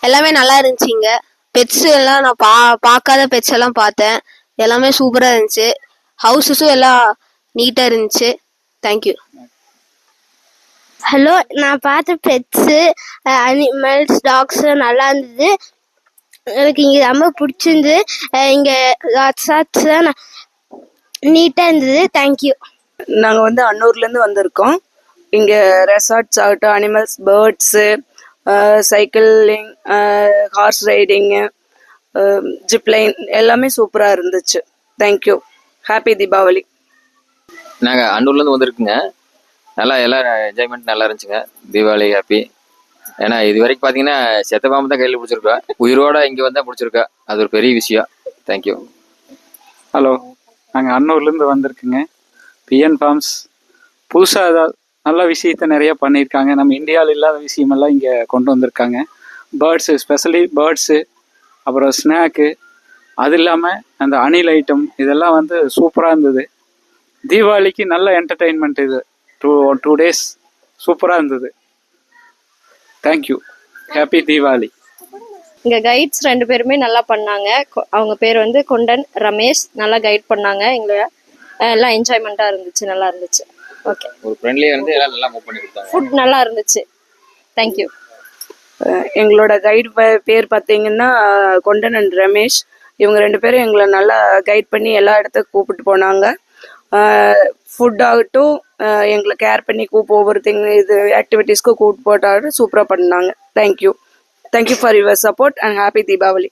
எல்லாமே நல்லா இருந்துச்சுங்க. பெட்ஸ் எல்லாம் நான் பார்க்காத பெட்ஸ் எல்லாம் பார்த்தேன். எல்லாமே சூப்பரா இருந்துச்சு. ஹவுசஸும் எல்லாம் நீட்டா இருந்துச்சு. தேங்க்யூ. ஹலோ, நான் பார்த்த பெட்ஸு அனிமல்ஸ் டாக்ஸ் நல்லா இருந்தது. எனக்கு இங்கே ரொம்ப பிடிச்சிருந்து. இங்கே லாட்ஸ் நீட்டாக இருந்தது. தேங்க்யூ. நாங்கள் வந்து அன்னூர்லேருந்து வந்திருக்கோம். இங்கே ரெசார்ட்ஸ் ஆகட்டும், animals, birds, cycling, horse riding, zipline எல்லாமே சூப்பராக இருந்துச்சு. தேங்க்யூ. ஹாப்பி தீபாவளி. நாங்கள் அன்னூர்லேருந்து வந்திருக்குங்க. நல்லா எல்லாம் என்ஜாய்மெண்ட் நல்லா இருந்துச்சுங்க. தீபாவளி ஹாப்பி. ஏன்னா இது வரைக்கும் பார்த்தீங்கன்னா செத்த பாம்பு தான் கையில் பிடிச்சிருக்கா, உயிரோட இங்கே வந்தால் பிடிச்சிருக்கா. அது ஒரு பெரிய விஷயம். தேங்க்யூ. ஹலோ, நாங்கள் அன்னூர்லேருந்து வந்திருக்குங்க. பிஎன் ஃபார்ம்ஸ் புதுசாக ஏதாவது நல்ல விஷயத்த நிறைய பண்ணியிருக்காங்க. நம்ம இந்தியாவில் இல்லாத விஷயமெல்லாம் இங்கே கொண்டு வந்திருக்காங்க. பேர்ட்ஸு, ஸ்பெஷலி பேர்ட்ஸு, அப்புறம் ஸ்நாக்கு, அது இல்லாமல் அந்த அணில் ஐட்டம் இதெல்லாம் வந்து சூப்பராக இருந்தது. தீபாவளிக்கு நல்ல என்டர்டெயின்மெண்ட். இது டூ டேஸ் சூப்பராக இருந்தது. தேங்க்யூ. ஹாப்பி தீபாவளி. இங்கே கைட்ஸ் 2 பேருமே நல்லா பண்ணாங்க. அவங்க பேர் வந்து கொண்டன், ரமேஷ். நல்லா கைட் பண்ணாங்க எங்களை. எல்லாம் என்ஜாய்மெண்ட்டாக இருந்துச்சு, நல்லா இருந்துச்சு. ஓகே, ஒரு ஃப்ரெண்ட்லியாக இருந்து எல்லாம் நல்லா மூவ் பண்ணி கொடுத்தாங்க. ஃபுட் நல்லா இருந்துச்சு. தேங்க்யூ. எங்களோட கைடு பேர் பார்த்தீங்கன்னா கொண்டன் அண்ட் ரமேஷ். இவங்க 2 பேரும் எங்களை நல்லா கைட் பண்ணி எல்லா இடத்துக்கும் கூப்பிட்டு போனாங்க. ஃபுட் ஆகட்டும், எங்களை கேர் பண்ணி ஒவ்வொரு இது ஆக்டிவிட்டீஸ்க்கு கூப்பிட்டு போட்டாலும் சூப்பராக பண்ணாங்க. Thank you. Thank you for your support and happy Deepavali.